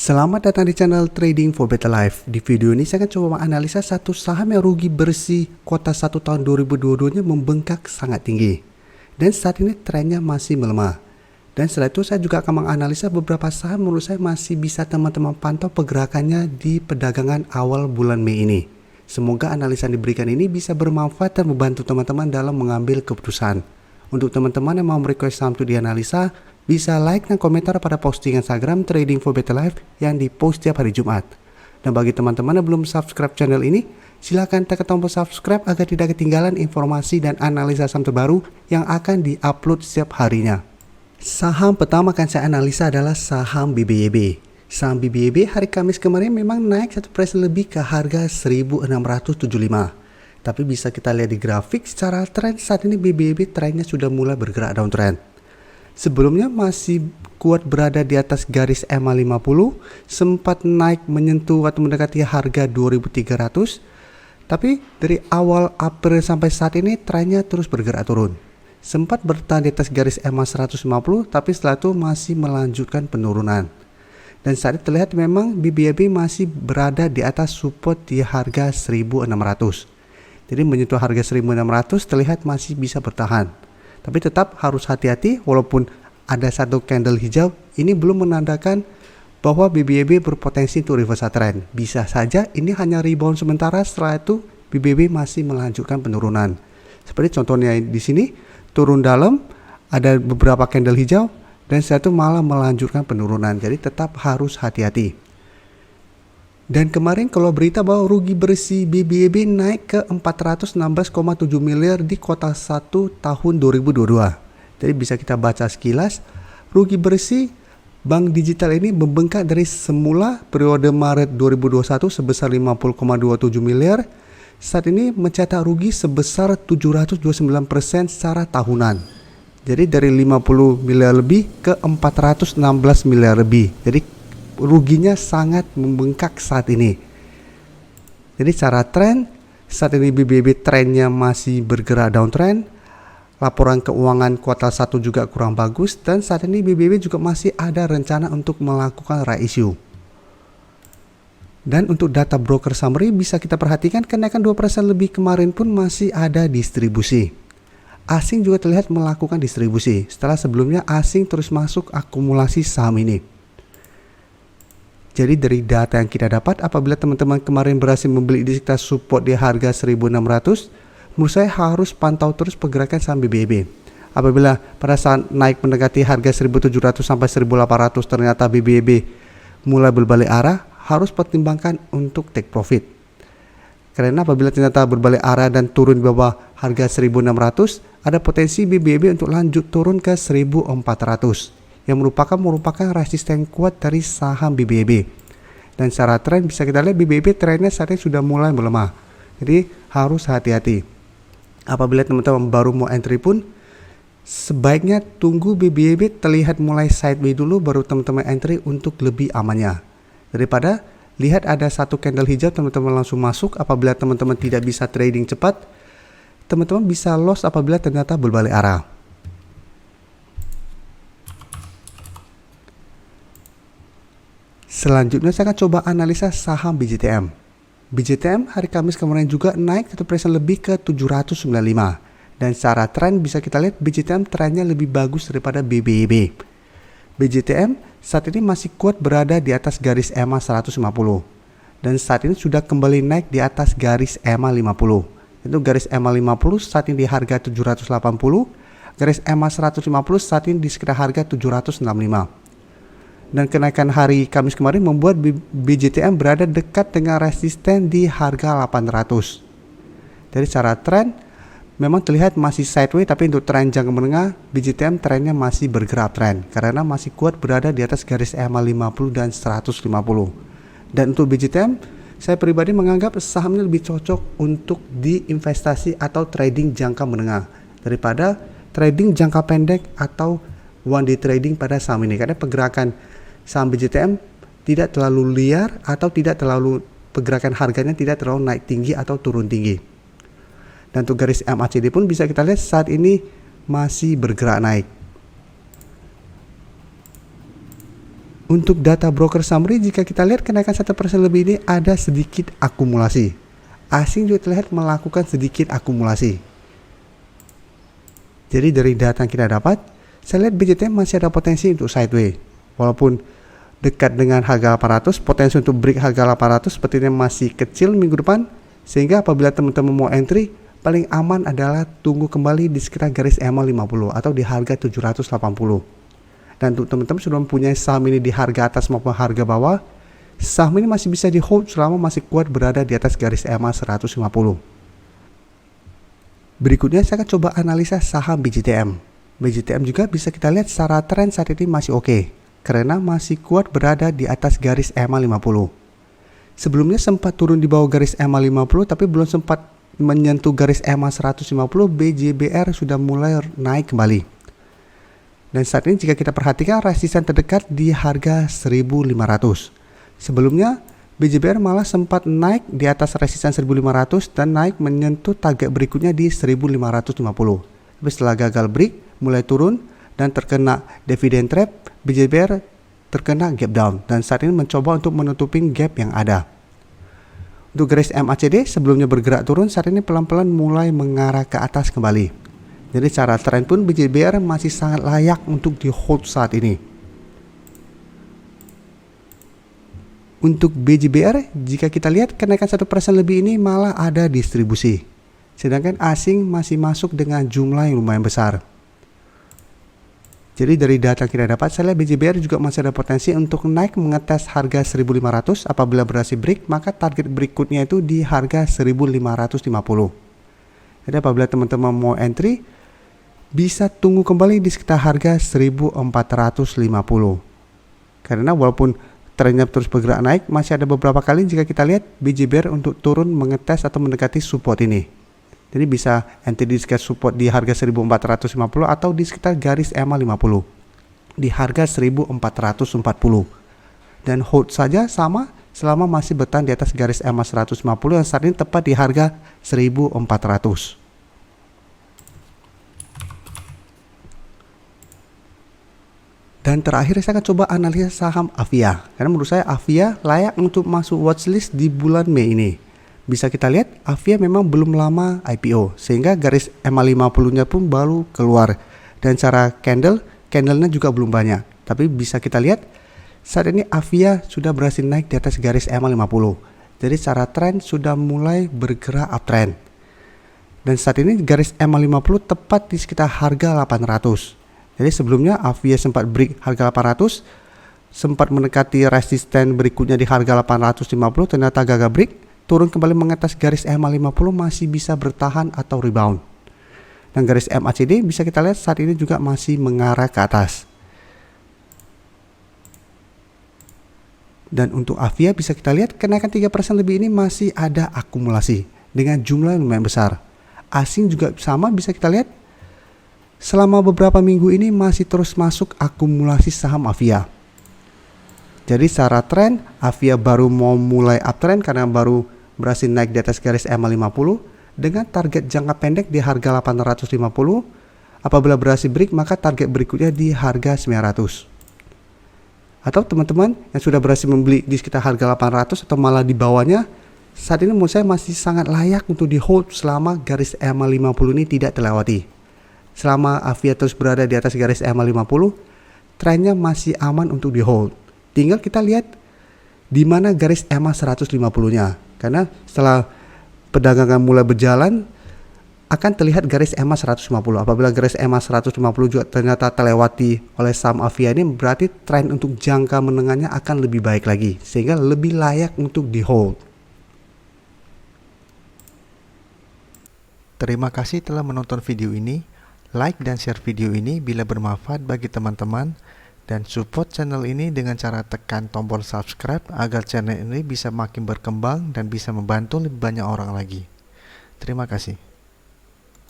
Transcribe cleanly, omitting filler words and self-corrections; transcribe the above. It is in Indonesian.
Selamat datang di channel Trading for Better Life. Di video ini saya akan coba menganalisa satu saham yang rugi bersih kuartal 1 tahun 2022-nya membengkak sangat tinggi. Dan saat ini trennya masih melemah. Dan setelah itu saya juga akan menganalisa beberapa saham menurut saya masih bisa teman-teman pantau pergerakannya di perdagangan awal bulan Mei ini. Semoga analisa yang diberikan ini bisa bermanfaat dan membantu teman-teman dalam mengambil keputusan. Untuk teman-teman yang mau merequest saham untuk dianalisa, bisa like dan komentar pada posting Instagram Trading for Better Life yang dipost tiap hari Jumat. Dan bagi teman-teman yang belum subscribe channel ini, silakan tekan tombol subscribe agar tidak ketinggalan informasi dan analisa saham terbaru yang akan diupload setiap harinya. Saham pertama akan saya analisa adalah saham BBYB. Saham BBYB hari Kamis kemarin memang naik 1% lebih ke harga 1675. Tapi bisa kita lihat di grafik secara tren saat ini BBYB trennya sudah mulai bergerak downtrend. Sebelumnya masih kuat berada di atas garis EMA 50, sempat naik menyentuh atau mendekati harga 2300. Tapi dari awal April sampai saat ini trennya terus bergerak turun. Sempat bertahan di atas garis EMA 150, tapi setelah itu masih melanjutkan penurunan. Dan saat ini terlihat memang BBYB masih berada di atas support di harga 1600. Jadi menyentuh harga 1600 terlihat masih bisa bertahan. Tapi tetap harus hati-hati walaupun ada satu candle hijau, ini belum menandakan bahwa BBYB berpotensi untuk reversal trend. Bisa saja ini hanya rebound sementara, setelah itu BBYB masih melanjutkan penurunan. Seperti contohnya di sini, turun dalam, ada beberapa candle hijau, dan setelah itu malah melanjutkan penurunan. Jadi tetap harus hati-hati. Dan kemarin kalau berita bahwa rugi bersih BBYB naik ke 416,7 miliar di kuartal 1 tahun 2022. Jadi bisa kita baca sekilas, rugi bersih bank digital ini membengkak dari semula periode Maret 2021 sebesar 50,27 miliar. Saat ini mencetak rugi sebesar 729% secara tahunan. Jadi dari 50 miliar lebih ke 416 miliar lebih. Jadi ruginya sangat membengkak saat ini. Jadi secara tren saat ini BBYB trennya masih bergerak downtrend. Laporan keuangan kuartal 1 juga kurang bagus, dan saat ini BBYB juga masih ada rencana untuk melakukan right issue. Dan untuk data broker summary bisa kita perhatikan kenaikan 2% lebih kemarin pun masih ada distribusi. Asing juga terlihat melakukan distribusi setelah sebelumnya asing terus masuk akumulasi saham ini. Jadi dari data yang kita dapat, apabila teman-teman kemarin berhasil membeli di sekitar support di harga 1600, menurut saya harus pantau terus pergerakan saham BBYB. Apabila pada saat naik mendekati harga 1700 sampai 1800 ternyata BBYB mulai berbalik arah, harus pertimbangkan untuk take profit. Karena apabila ternyata berbalik arah dan turun di bawah harga 1600, ada potensi BBYB untuk lanjut turun ke 1400. Yang merupakan resisten kuat dari saham BBYB. Dan secara tren bisa kita lihat BBYB trennya saat ini sudah mulai melemah. Jadi harus hati-hati. Apabila teman-teman baru mau entry pun, sebaiknya tunggu BBYB terlihat mulai sideways dulu baru teman-teman entry untuk lebih amannya. Daripada lihat ada satu candle hijau teman-teman langsung masuk. Apabila teman-teman tidak bisa trading cepat, teman-teman bisa loss apabila ternyata berbalik arah. Selanjutnya saya akan coba analisa saham BJTM. BJTM hari Kamis kemarin juga naik 1% lebih ke 795. Dan secara tren bisa kita lihat BJTM trennya lebih bagus daripada BBYB. BJTM saat ini masih kuat berada di atas garis EMA 150. Dan saat ini sudah kembali naik di atas garis EMA 50. Itu garis EMA 50 saat ini di harga 780. Garis EMA 150 saat ini di sekitar harga 765. Dan kenaikan hari Kamis kemarin membuat BJTM berada dekat dengan resisten di harga 800. Dari secara tren memang terlihat masih sideways, tapi untuk tren jangka menengah BJTM trennya masih bergerak tren karena masih kuat berada di atas garis EMA 50 dan 150. Dan untuk BJTM saya pribadi menganggap sahamnya lebih cocok untuk diinvestasi atau trading jangka menengah daripada trading jangka pendek atau one day trading pada saham ini, karena pergerakan saham BJTM tidak terlalu liar atau tidak terlalu pergerakan harganya tidak terlalu naik tinggi atau turun tinggi. Dan untuk garis MACD pun bisa kita lihat saat ini masih bergerak naik. Untuk data broker summary, jika kita lihat kenaikan 1% lebih ini ada sedikit akumulasi. Asing juga terlihat melakukan sedikit akumulasi. Jadi dari data yang kita dapat, saya lihat BJTM masih ada potensi untuk sideways. Walaupun dekat dengan harga 800, potensi untuk break harga 800 sepertinya masih kecil minggu depan. Sehingga apabila teman-teman mau entry, paling aman adalah tunggu kembali di sekitar garis EMA 50 atau di harga 780. Dan untuk teman-teman sudah mempunyai saham ini di harga atas maupun harga bawah, saham ini masih bisa di hold selama masih kuat berada di atas garis EMA 150. Berikutnya saya akan coba analisa saham BJTM. BJTM juga bisa kita lihat secara tren saat ini masih oke, karena masih kuat berada di atas garis EMA 50. Sebelumnya sempat turun di bawah garis EMA 50 tapi belum sempat menyentuh garis EMA 150, BJBR sudah mulai naik kembali. Dan saat ini jika kita perhatikan resisten terdekat di harga 1.500. Sebelumnya BJBR malah sempat naik di atas resisten 1.500 dan naik menyentuh target berikutnya di 1.550. Tapi setelah gagal break, mulai turun dan terkena dividend trap, BJBR terkena gap down dan saat ini mencoba untuk menutupin gap yang ada. Untuk garis MACD sebelumnya bergerak turun, saat ini pelan-pelan mulai mengarah ke atas kembali. Jadi secara tren pun BJBR masih sangat layak untuk di hold saat ini. Untuk BJBR, jika kita lihat kenaikan 1% lebih ini malah ada distribusi. Sedangkan asing masih masuk dengan jumlah yang lumayan besar. Jadi dari data yang kita dapat, saya lihat BJBR juga masih ada potensi untuk naik mengetes harga 1.500. Apabila berhasil break, maka target berikutnya itu di harga 1.550. Jadi apabila teman-teman mau entry, bisa tunggu kembali di sekitar harga 1.450. Karena walaupun trennya terus bergerak naik, masih ada beberapa kali jika kita lihat BJBR untuk turun mengetes atau mendekati support ini. Jadi bisa entry di sekitar support di harga 1.450 atau di sekitar garis EMA 50 di harga 1.440. Dan hold saja sama selama masih bertahan di atas garis EMA 150 yang saat ini tepat di harga 1.400. Dan terakhir saya akan coba analisa saham Avia. Karena menurut saya Avia layak untuk masuk watchlist di bulan Mei ini. Bisa kita lihat Avia memang belum lama IPO sehingga garis EMA 50-nya pun baru keluar. Dan cara candlenya juga belum banyak. Tapi bisa kita lihat saat ini Avia sudah berhasil naik di atas garis EMA 50. Jadi secara tren sudah mulai bergerak uptrend. Dan saat ini garis EMA 50 tepat di sekitar harga 800. Jadi sebelumnya Avia sempat break harga 800, sempat mendekati resisten berikutnya di harga 850, ternyata gagal break, turun kembali mengatas garis EMA 50 masih bisa bertahan atau rebound. Dan garis MACD bisa kita lihat saat ini juga masih mengarah ke atas. Dan untuk Avia bisa kita lihat kenaikan 3% lebih ini masih ada akumulasi dengan jumlah yang lumayan besar. Asing juga sama bisa kita lihat selama beberapa minggu ini masih terus masuk akumulasi saham Avia. Jadi secara tren Avia baru mau mulai uptrend karena baru berhasil naik di atas garis EMA 50 dengan target jangka pendek di harga 850. Apabila berhasil break maka target berikutnya di harga 900. Atau teman-teman yang sudah berhasil membeli di sekitar harga 800 atau malah di bawahnya, saat ini menurut saya masih sangat layak untuk di hold selama garis EMA 50 ini tidak terlewati. Selama Avia terus berada di atas garis EMA 50, trennya masih aman untuk di hold. Tinggal kita lihat di mana garis EMA 150-nya. Karena setelah perdagangan mulai berjalan akan terlihat garis EMA 150. Apabila garis EMA 150 juga ternyata terlewati oleh saham Avia ini, berarti tren untuk jangka menengahnya akan lebih baik lagi sehingga lebih layak untuk di hold. Terima kasih telah menonton video ini. Like dan share video ini bila bermanfaat bagi teman-teman, dan support channel ini dengan cara tekan tombol subscribe agar channel ini bisa makin berkembang dan bisa membantu lebih banyak orang lagi. Terima kasih.